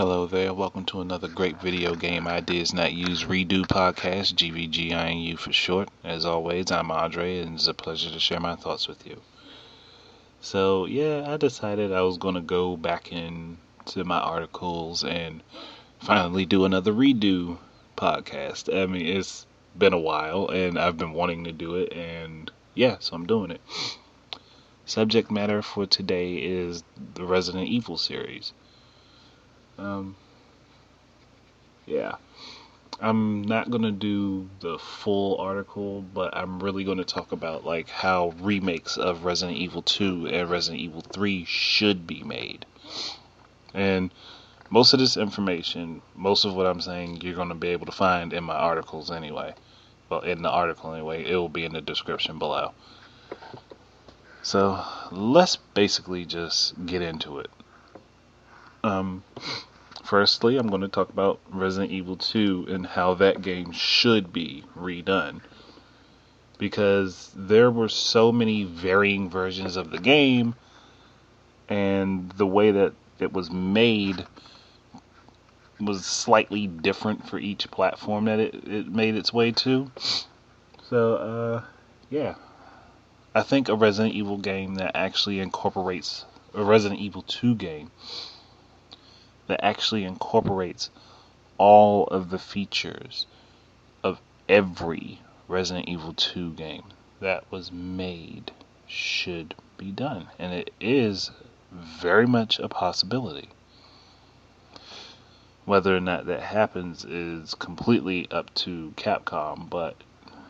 Hello there, welcome to another great video game ideas not used redo podcast, GVGINU for short. As always, I'm Andre, and it's a pleasure to share my thoughts with you. So yeah, I decided I was going to go back into my articles and finally do another redo podcast. I mean, it's been a while, and I've been wanting to do it, and yeah, so I'm doing it. Subject matter for today is the Resident Evil series. Yeah, I'm not going to do the full article, but I'm really going to talk about like how remakes of Resident Evil 2 and Resident Evil 3 should be made. And most of this information, most of what I'm saying, you're going to be able to find in my articles anyway. Well, in the article anyway, it will be in the description below. So, let's basically just get into it. Firstly, I'm going to talk about Resident Evil 2 and how that game should be redone. Because there were so many varying versions of the game, and the way that it was made was slightly different for each platform that it made its way to. So, yeah. I think a Resident Evil game that actually incorporates a Resident Evil 2 game that actually incorporates all of the features of every Resident Evil 2 game that was made should be done. And it is very much a possibility. Whether or not that happens is completely up to Capcom, but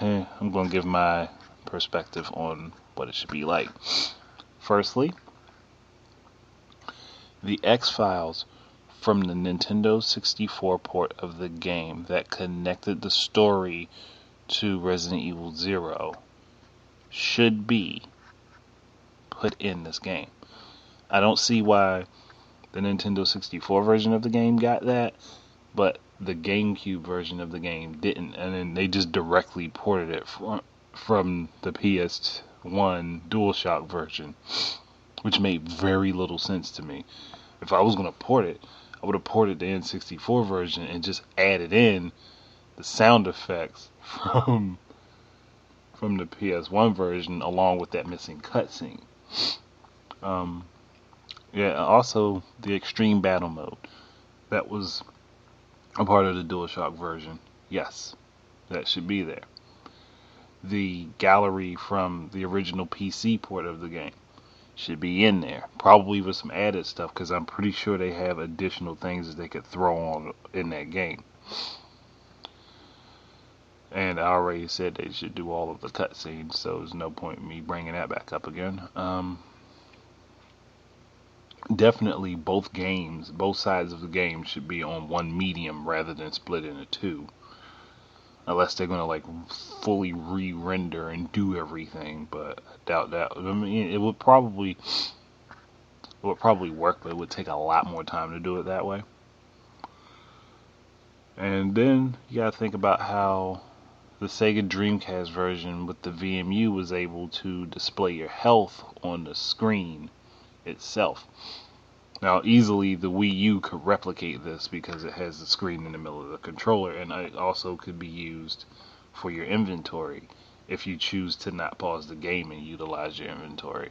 I'm going to give my perspective on what it should be like. Firstly, the X-Files from the Nintendo 64 port of the game that connected the story to Resident Evil 0 should be put in this game. I don't see why the Nintendo 64 version of the game got that, but the GameCube version of the game didn't, and then they just directly ported it from the PS1 DualShock version, which made very little sense to me. If I was going to port it, I would have ported the N64 version and just added in the sound effects from the PS1 version along with that missing cutscene. Yeah, also the Extreme Battle Mode. That was a part of the DualShock version. Yes, that should be there. The gallery from the original PC port of the game should be in there. Probably with some added stuff, because I'm pretty sure they have additional things that they could throw on in that game. And I already said they should do all of the cutscenes, so there's no point in me bringing that back up again. Definitely both sides of the game should be on one medium rather than split into two. Unless they're gonna like fully re-render and do everything, but I doubt that. I mean, it would probably work, but it would take a lot more time to do it that way. And then you gotta think about how the Sega Dreamcast version with the VMU was able to display your health on the screen itself. Now, easily the Wii U could replicate this because it has the screen in the middle of the controller, and it also could be used for your inventory if you choose to not pause the game and utilize your inventory.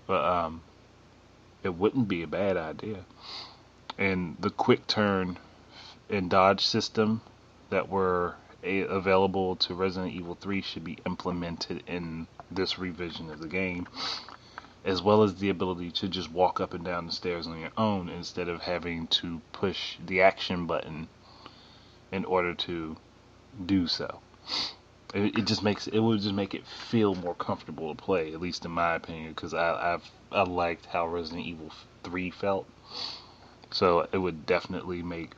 But it wouldn't be a bad idea. And the quick turn and dodge system that were available to Resident Evil 3 should be implemented in this revision of the game, as well as the ability to just walk up and down the stairs on your own instead of having to push the action button in order to do so. It would just make it feel more comfortable to play, at least in my opinion, because I liked how Resident Evil 3 felt. So it would definitely make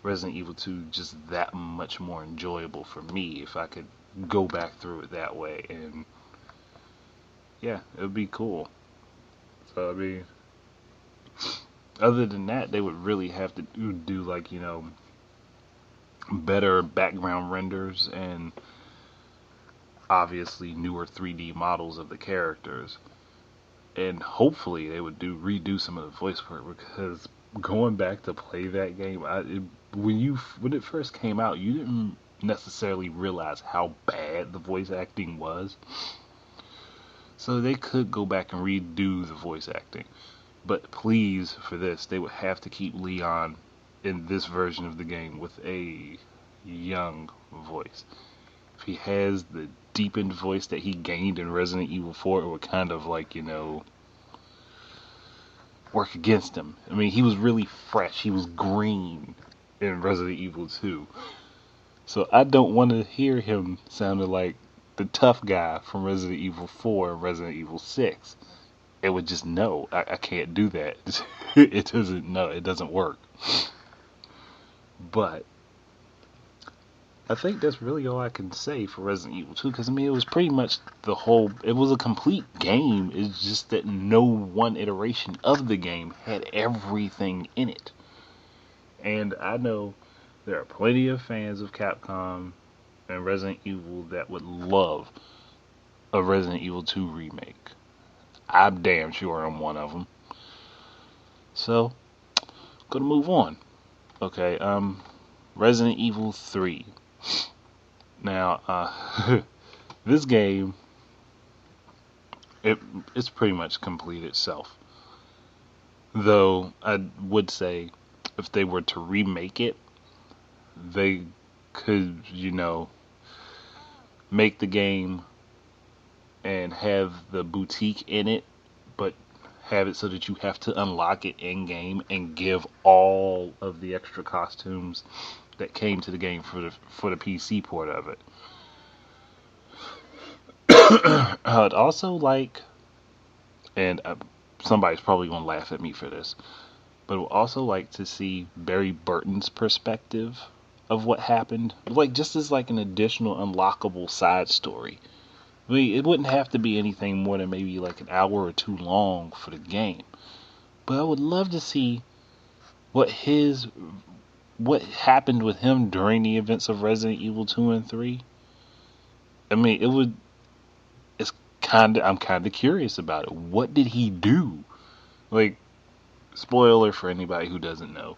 Resident Evil 2 just that much more enjoyable for me if I could go back through it that way, and yeah, it would be cool. So, I mean, other than that, they would really have to do like, better background renders and obviously newer 3D models of the characters. And hopefully they would redo some of the voice work, because going back to play that game, when it first came out, you didn't necessarily realize how bad the voice acting was. So they could go back and redo the voice acting. But please, for this, they would have to keep Leon in this version of the game with a young voice. If he has the deepened voice that he gained in Resident Evil 4, it would kind of like, work against him. I mean, he was really fresh. He was green in Resident Evil 2. So I don't want to hear him sounding like the tough guy from Resident Evil 4 and Resident Evil 6. It would just, no, I can't do that. It doesn't work. But I think that's really all I can say for Resident Evil 2, because I mean, it was pretty much it was a complete game. It's just that no one iteration of the game had everything in it. And I know there are plenty of fans of Capcom and Resident Evil that would love a Resident Evil 2 remake. I'm damn sure I'm one of them. So, gonna move on. Okay, Resident Evil 3. Now, this game, it's pretty much complete itself. Though, I would say, if they were to remake it, they could, make the game and have the boutique in it, but have it so that you have to unlock it in game and give all of the extra costumes that came to the game for the PC port of it. I'd also like, and somebody's probably gonna laugh at me for this, but I would also like to see Barry Burton's perspective of what happened, like just as like an additional unlockable side story. I mean, it wouldn't have to be anything more than maybe like an hour or two long for the game. But I would love to see what happened with him during the events of Resident Evil 2 and 3. I mean, I'm kind of curious about it. What did he do? Like, spoiler for anybody who doesn't know.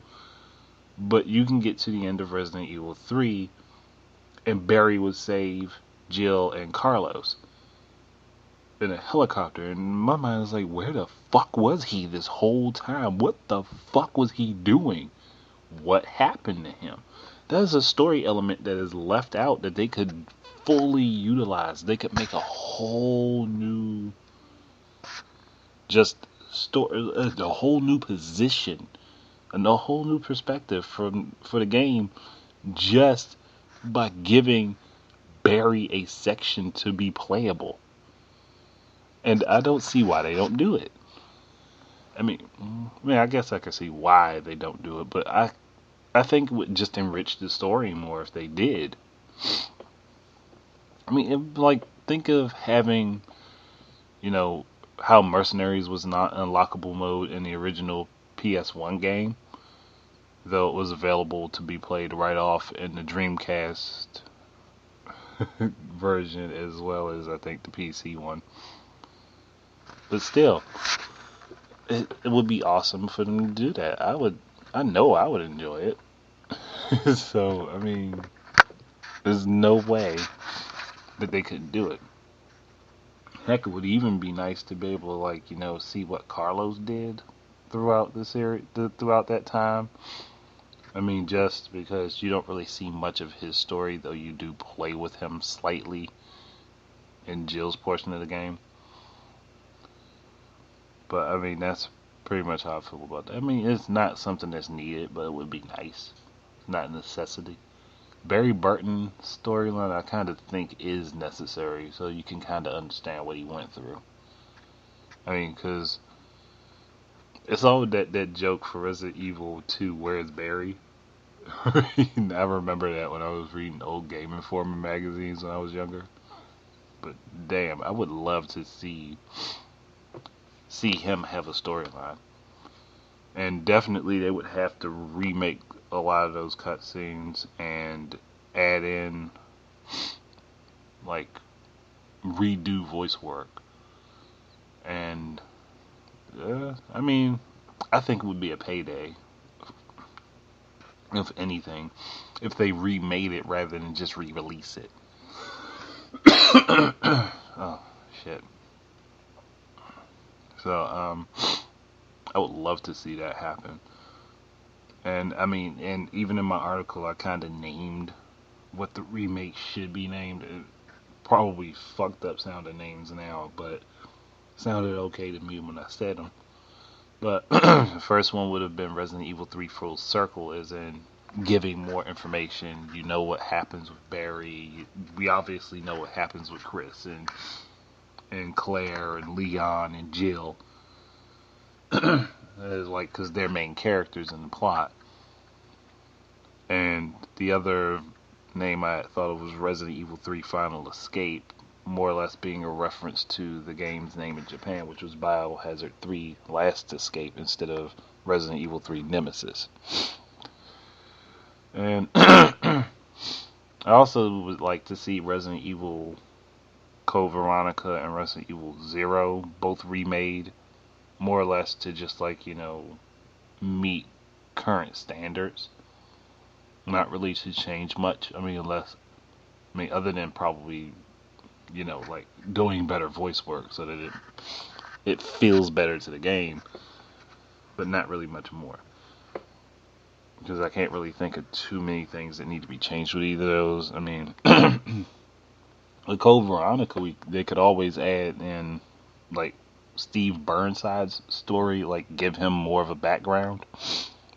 But you can get to the end of Resident Evil 3 and Barry would save Jill and Carlos in a helicopter, and my mind is like, where the fuck was he this whole time? What the fuck was he doing? What happened to him? That is a story element that is left out that they could fully utilize. They could make a whole new story, a whole new position and a whole new perspective for the game, just by giving Barry a section to be playable. And I don't see why they don't do it. I mean, I guess I can see why they don't do it, but I think it would just enrich the story more if they did. I mean, think of having, how Mercenaries was not unlockable mode in the original PS1 game, though it was available to be played right off in the Dreamcast version as well as, I think, the PC one. But still, it would be awesome for them to do that. I know I would enjoy it. So, I mean, there's no way that they couldn't do it. Heck, it would even be nice to be able to, see what Carlos did throughout the series, throughout that time. I mean, just because you don't really see much of his story, though you do play with him slightly in Jill's portion of the game. But, I mean, that's pretty much how I feel about that. I mean, it's not something that's needed, but it would be nice. It's not a necessity. Barry Burton storyline, I kind of think is necessary, so you can kind of understand what he went through. I mean, because it's all that joke for Resident Evil 2, where's Barry? I remember that when I was reading old Game Informer magazines when I was younger. But damn, I would love to see him have a storyline. And definitely they would have to remake a lot of those cutscenes and add in, redo voice work. And, I mean, I think it would be a payday, if anything, if they remade it rather than just re-release it. Oh shit. So I would love to see that happen. And I mean, and even in my article, I kind of named what the remake should be named. It probably fucked up sounding names now, but sounded okay to me when I said them. But the first one would have been Resident Evil 3 Full Circle, as in giving more information. You know what happens with Barry. We obviously know what happens with Chris and Claire and Leon and Jill. It's like, because they're main characters in the plot. And the other name I thought of was Resident Evil 3 Final Escape, more or less being a reference to the game's name in Japan, which was Biohazard 3 Last Escape instead of Resident Evil 3 Nemesis. And I also would like to see Resident Evil Code Veronica and Resident Evil 0 both remade, more or less to just like, meet current standards. Not really to change much. I mean, other than probably, like doing better voice work so that it feels better to the game, but not really much more. Because I can't really think of too many things that need to be changed with either of those. I mean, with Code Veronica, they could always add in, like, Steve Burnside's story, like, give him more of a background.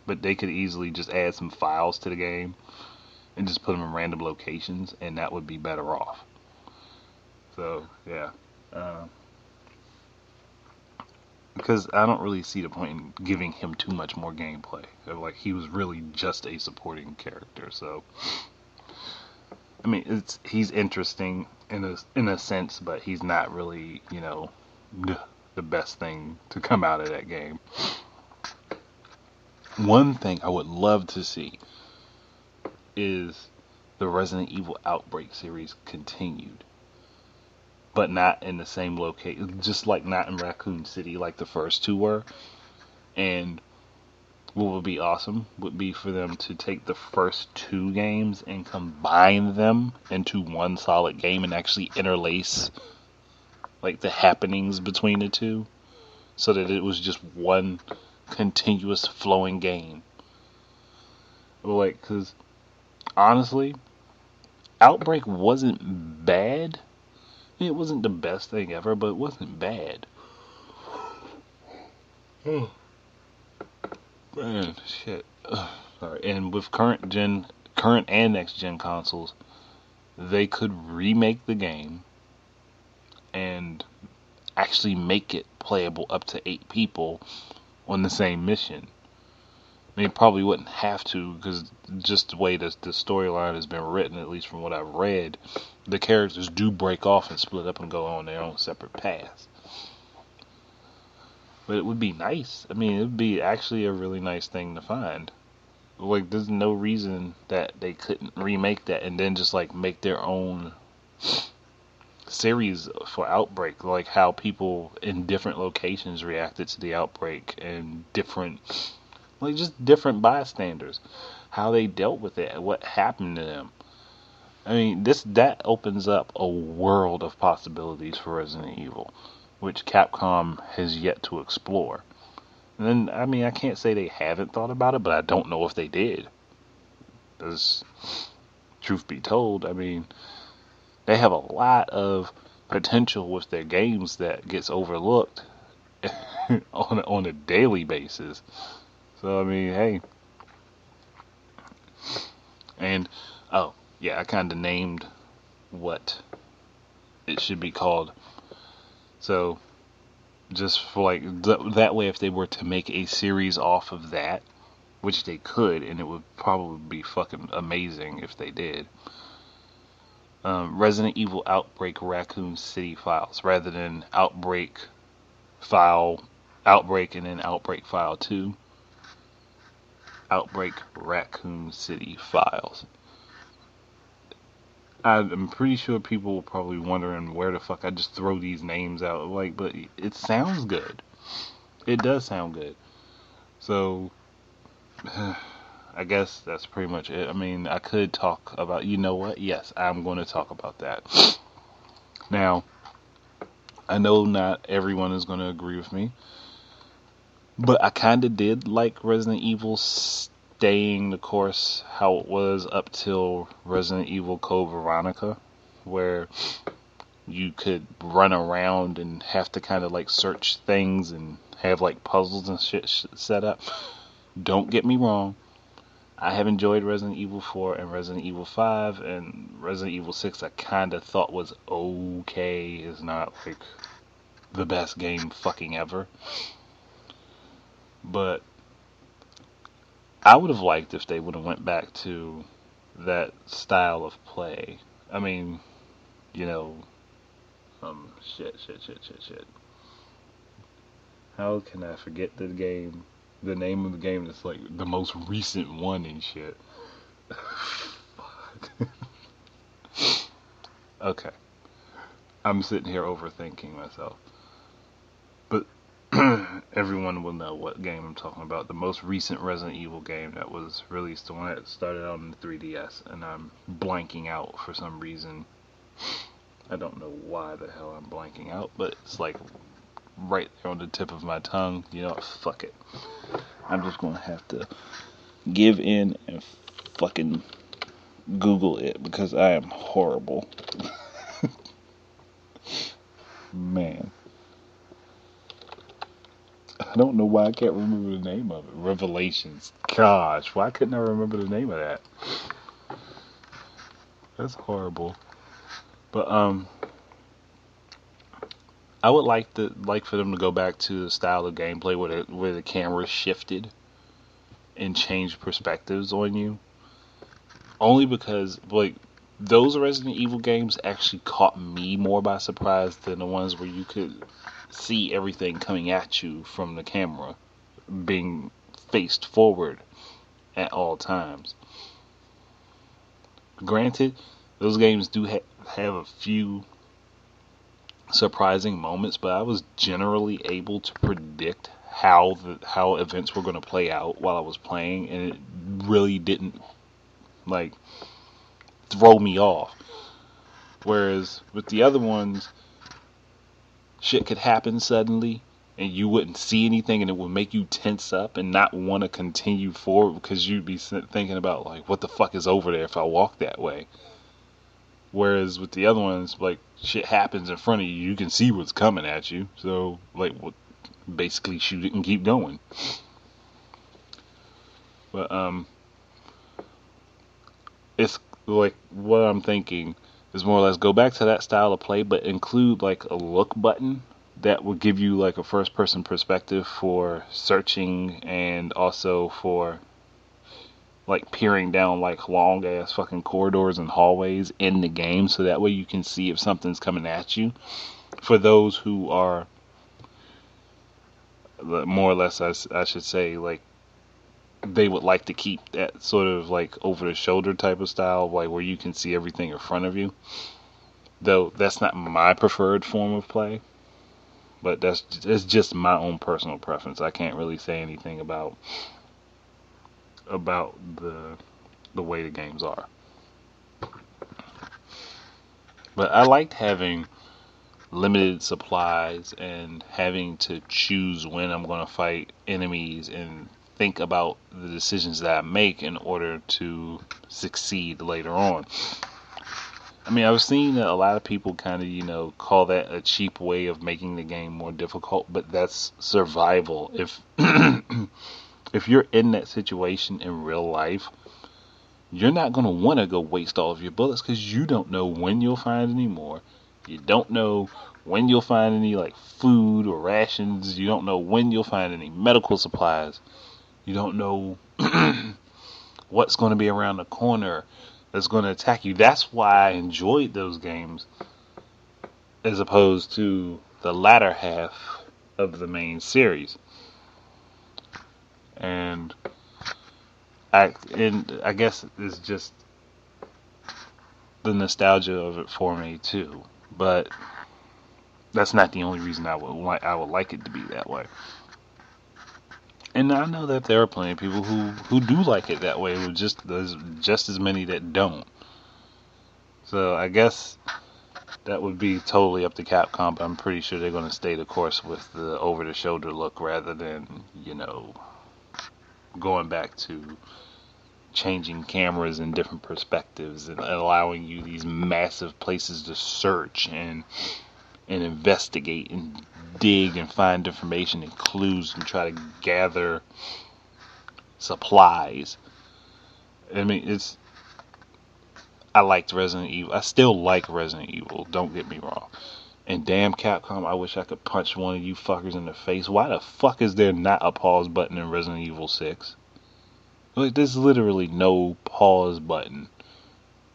But they could easily just add some files to the game and just put them in random locations, and that would be better off. So, yeah. Because I don't really see the point in giving him too much more gameplay. Like, he was really just a supporting character, so... I mean, he's interesting in a sense, but he's not really, the best thing to come out of that game. One thing I would love to see is the Resident Evil Outbreak series continued, but not in the same location, just like not in Raccoon City like the first two were. And what would be awesome would be for them to take the first two games and combine them into one solid game and actually interlace like the happenings between the two, so that it was just one continuous flowing game. Like, because honestly, Outbreak wasn't bad. It wasn't the best thing ever, but it wasn't bad. Man, shit. Sorry. And with current and next gen consoles, they could remake the game and actually make it playable up to 8 people on the same mission. They probably wouldn't have to, because just the way the storyline has been written, at least from what I've read, the characters do break off and split up and go on their own separate paths. But it would be nice. I mean, it would be actually a really nice thing to find. Like, there's no reason that they couldn't remake that and then just, like, make their own series for Outbreak. Like, how people in different locations reacted to the Outbreak and different bystanders. How they dealt with it and what happened to them. I mean, that opens up a world of possibilities for Resident Evil, which Capcom has yet to explore. And then, I mean, I can't say they haven't thought about it, but I don't know if they did. Because, truth be told, I mean, they have a lot of potential with their games that gets overlooked on a daily basis. So, I mean, hey. And, oh, yeah, I kind of named what it should be called. So, just for like, that way if they were to make a series off of that, which they could, and it would probably be fucking amazing if they did. Resident Evil Outbreak Raccoon City Files, rather than Outbreak and then Outbreak File 2. Outbreak Raccoon City Files. I'm pretty sure people were probably wondering where the fuck I just throw these names out, like, but it sounds good. It does sound good. So, I guess that's pretty much it. I mean, I could talk about, you know what? Yes, I'm going to talk about that. Now, I know not everyone is going to agree with me, but I kind of did like Resident Evil staying the course how it was up till Resident Evil Code Veronica, where you could run around and have to kind of like search things and have like puzzles and shit set up. Don't get me wrong. I have enjoyed Resident Evil 4 and Resident Evil 5, and Resident Evil 6 I kind of thought was okay. It's not like the best game fucking ever. But I would have liked if they would have went back to that style of play. I mean, you know, shit. How can I forget the game? The name of the game that's like the most recent one and shit. Okay. I'm sitting here overthinking myself. But everyone will know what game I'm talking about. The most recent Resident Evil game that was released, the one that started out on the 3DS, and I'm blanking out for some reason. I don't know why the hell I'm blanking out, but it's like right there on the tip of my tongue. You know what? Fuck it. I'm just gonna have to give in and fucking Google it because I am horrible. Man. I don't know why I can't remember the name of it. Revelations. Gosh, why couldn't I remember the name of that? That's horrible. But I would like for them to go back to the style of gameplay where the camera shifted and changed perspectives on you. Only because like those Resident Evil games actually caught me more by surprise than the ones where you could see everything coming at you from the camera being faced forward at all times. Granted, those games do have a few surprising moments, but I was generally able to predict how events were going to play out while I was playing, and it really didn't like throw me off. Whereas with the other ones, shit could happen suddenly and you wouldn't see anything, and it would make you tense up and not want to continue forward because you'd be thinking about like, what the fuck is over there if I walk that way. Whereas with the other ones, like, shit happens in front of you, you can see what's coming at you, so like, basically shoot it and keep going. But it's like what I'm thinking is more or less go back to that style of play, but include like a look button that will give you like a first person perspective for searching and also for like peering down like long ass fucking corridors and hallways in the game, so that way you can see if something's coming at you. For those who are more or less, I should say, like, they would like to keep that sort of like over the shoulder type of style, like where you can see everything in front of you. Though that's not my preferred form of play, but it's just my own personal preference. I can't really say anything about the way the games are. But I liked having limited supplies and having to choose when I'm going to fight enemies and think about the decisions that I make in order to succeed later on. I mean, I've seen that a lot of people kind of, call that a cheap way of making the game more difficult, but that's survival. If if you're in that situation in real life, you're not going to want to go waste all of your bullets because you don't know when you'll find any more. You don't know when you'll find any like food or rations. You don't know when you'll find any medical supplies. You don't know what's going to be around the corner that's going to attack you. That's why I enjoyed those games as opposed to the latter half of the main series. And I guess it's just the nostalgia of it for me too. But that's not the only reason I would like it to be that way. And I know that there are plenty of people who do like it that way, with there's just as many that don't. So I guess that would be totally up to Capcom, but I'm pretty sure they're going to stay the course with the over-the-shoulder look rather than, going back to changing cameras and different perspectives and allowing you these massive places to search and investigate and dig and find information and clues and try to gather supplies. I mean, I liked Resident Evil. I still like Resident Evil, don't get me wrong. And damn Capcom, I wish I could punch one of you fuckers in the face. Why the fuck is there not a pause button in Resident Evil 6? Like, there's literally no pause button.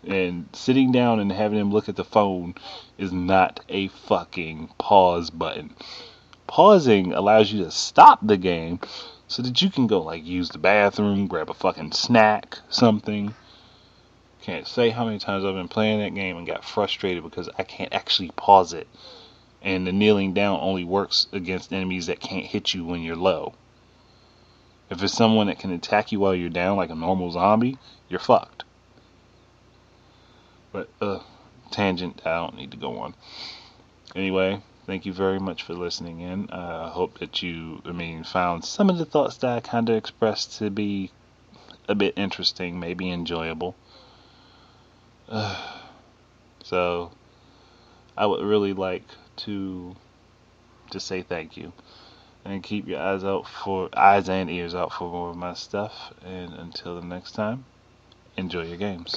And sitting down and having him look at the phone is not a fucking pause button. Pausing allows you to stop the game so that you can go, like, use the bathroom, grab a fucking snack, something. Can't say how many times I've been playing that game and got frustrated because I can't actually pause it. And the kneeling down only works against enemies that can't hit you when you're low. If it's someone that can attack you while you're down, like a normal zombie, you're fucked. But, tangent, I don't need to go on. Anyway, thank you very much for listening in. I hope that you, found some of the thoughts that I kind of expressed to be a bit interesting, maybe enjoyable. So, I would really like to say thank you. And keep your eyes and ears out for more of my stuff. And until the next time, enjoy your games.